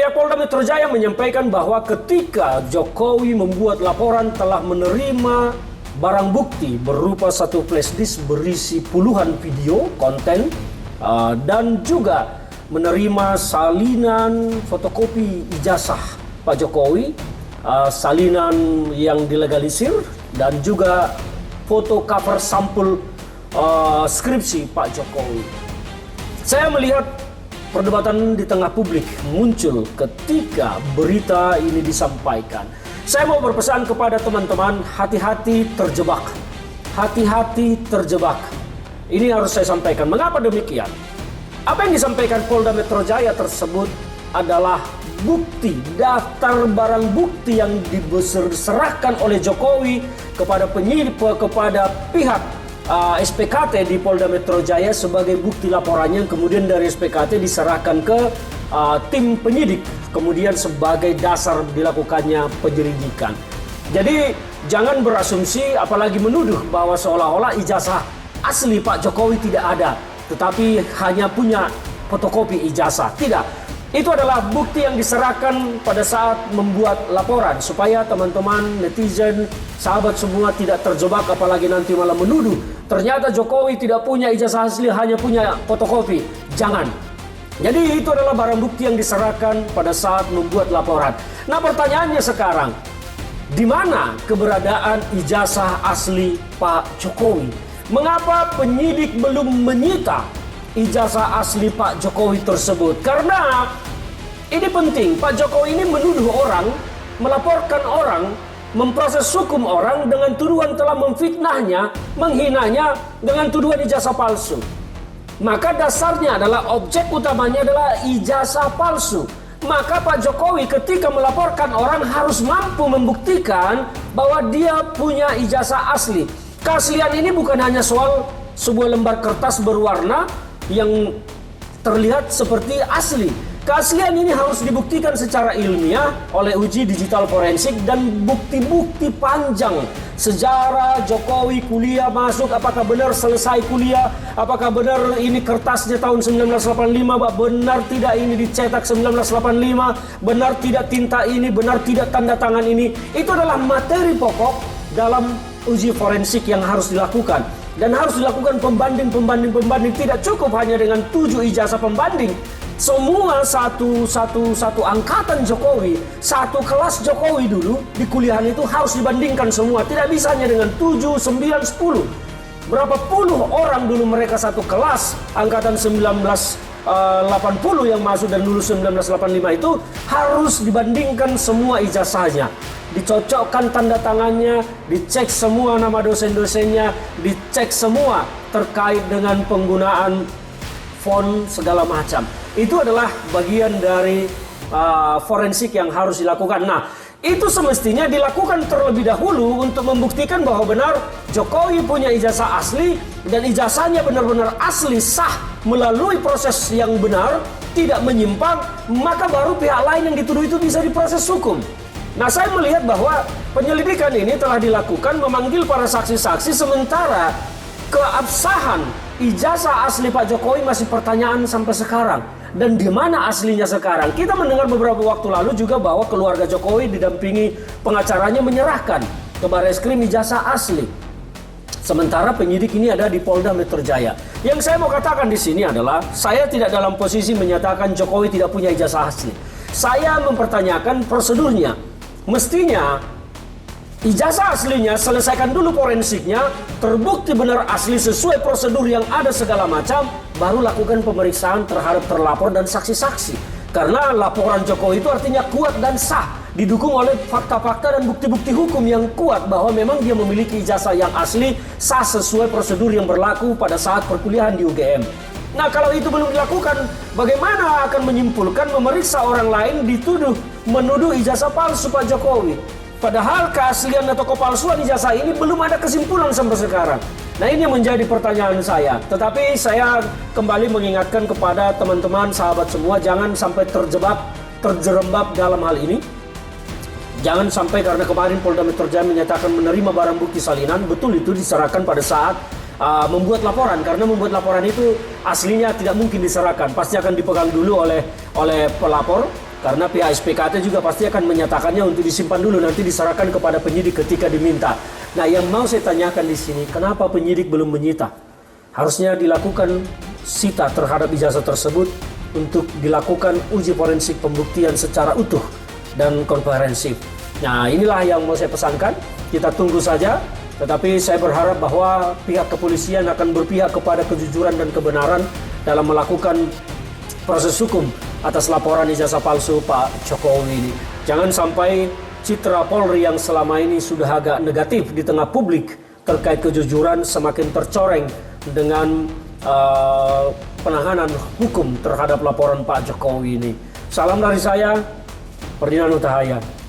Pihak Polda Metro Jaya menyampaikan bahwa ketika Jokowi membuat laporan telah menerima barang bukti berupa satu flash disk berisi puluhan video konten dan juga menerima salinan fotokopi ijazah Pak Jokowi, salinan yang dilegalisir dan juga foto cover sampul skripsi Pak Jokowi. Saya melihat perdebatan di tengah publik muncul ketika berita ini disampaikan. Saya mau berpesan kepada teman-teman, hati-hati terjebak. Hati-hati terjebak. Ini harus saya sampaikan. Mengapa demikian? Apa yang disampaikan Polda Metro Jaya tersebut adalah bukti, daftar barang bukti yang diserahkan oleh Jokowi kepada penyidik, kepada pihak SPKT di Polda Metro Jaya sebagai bukti laporannya, kemudian dari SPKT diserahkan ke tim penyidik, kemudian sebagai dasar dilakukannya penyelidikan. Jadi jangan berasumsi apalagi menuduh bahwa seolah-olah ijazah asli Pak Jokowi tidak ada, tetapi hanya punya fotokopi ijazah. Tidak. Itu adalah bukti yang diserahkan pada saat membuat laporan supaya teman-teman netizen, sahabat semua tidak terjebak apalagi nanti malah menuduh ternyata Jokowi tidak punya ijazah asli, hanya punya fotokopi. Jangan. Jadi itu adalah barang bukti yang diserahkan pada saat membuat laporan. Nah, pertanyaannya sekarang, di mana keberadaan ijazah asli Pak Jokowi? Mengapa penyidik belum menyita ijazah asli Pak Jokowi tersebut? Karena ini penting. Pak Jokowi ini menuduh orang, melaporkan orang, memproses hukum orang dengan tuduhan telah memfitnahnya, menghinanya dengan tuduhan ijazah palsu. Maka dasarnya adalah objek utamanya adalah ijazah palsu. Maka Pak Jokowi ketika melaporkan orang harus mampu membuktikan bahwa dia punya ijazah asli. Keaslian ini bukan hanya soal sebuah lembar kertas berwarna yang terlihat seperti asli. Keaslian ini harus dibuktikan secara ilmiah oleh uji digital forensik dan bukti-bukti panjang. Sejarah Jokowi kuliah masuk, apakah benar selesai kuliah, apakah benar ini kertasnya tahun 1985, benar tidak ini dicetak 1985, benar tidak tinta ini, benar tidak tanda tangan ini. Itu adalah materi pokok dalam uji forensik yang harus dilakukan. Dan harus dilakukan pembanding. Tidak cukup hanya dengan 7 ijazah pembanding. Semua satu angkatan Jokowi, satu kelas Jokowi dulu di kuliahan itu harus dibandingkan semua. Tidak bisa hanya dengan 7, 9, 10. Berapa puluh orang dulu mereka satu kelas angkatan 1980 yang masuk dan lulus 1985 itu harus dibandingkan semua ijazahnya. Dicocokkan tanda tangannya, dicek semua nama dosen-dosennya, dicek semua terkait dengan penggunaan font segala macam. Itu adalah bagian dari forensik yang harus dilakukan. Nah, itu semestinya dilakukan terlebih dahulu untuk membuktikan bahwa benar Jokowi punya ijazah asli dan ijazahnya benar-benar asli, sah, melalui proses yang benar, tidak menyimpang, maka baru pihak lain yang dituduh itu bisa diproses hukum. Nah, saya melihat bahwa penyelidikan ini telah dilakukan memanggil para saksi-saksi, sementara keabsahan ijazah asli Pak Jokowi masih pertanyaan sampai sekarang. Dan di mana aslinya sekarang? Kita mendengar beberapa waktu lalu juga bahwa keluarga Jokowi didampingi pengacaranya menyerahkan ke Barreskrim ijazah asli. Sementara penyidik ini ada di Polda Metro Jaya. Yang saya mau katakan di sini adalah saya tidak dalam posisi menyatakan Jokowi tidak punya ijazah asli. Saya mempertanyakan prosedurnya. Mestinya ijazah aslinya selesaikan dulu forensiknya, terbukti benar asli sesuai prosedur yang ada segala macam, baru lakukan pemeriksaan terhadap terlapor dan saksi-saksi. Karena laporan Jokowi itu artinya kuat dan sah, didukung oleh fakta-fakta dan bukti-bukti hukum yang kuat bahwa memang dia memiliki ijazah yang asli, sah sesuai prosedur yang berlaku pada saat perkuliahan di UGM. Nah, kalau itu belum dilakukan, bagaimana akan menyimpulkan memeriksa orang lain menuduh ijazah palsu Pak Jokowi? Padahal keaslian atau kepalsuan ijazah ini belum ada kesimpulan sampai sekarang. Nah, ini yang menjadi pertanyaan saya. Tetapi saya kembali mengingatkan kepada teman-teman, sahabat semua, jangan sampai terjerembab dalam hal ini. Jangan sampai karena kemarin Polda Metro Jaya menyatakan menerima barang bukti salinan, betul itu diserahkan pada saat membuat laporan, karena membuat laporan itu aslinya tidak mungkin diserahkan, pasti akan dipegang dulu oleh pelapor, Karena pihak SPKT juga pasti akan menyatakannya untuk disimpan dulu, nanti diserahkan kepada penyidik ketika diminta. Nah, yang mau saya tanyakan di sini, kenapa penyidik belum menyita? Harusnya dilakukan sita terhadap ijazah tersebut untuk dilakukan uji forensik pembuktian secara utuh dan komprehensif. Nah, inilah yang mau saya pesankan. Kita tunggu saja. Tetapi saya berharap bahwa pihak kepolisian akan berpihak kepada kejujuran dan kebenaran dalam melakukan proses hukum atas laporan ijazah palsu Pak Jokowi ini. Jangan sampai citra Polri yang selama ini sudah agak negatif di tengah publik terkait kejujuran semakin tercoreng dengan penahanan hukum terhadap laporan Pak Jokowi ini. Salam dari saya, Ferdinand Huta Hayan.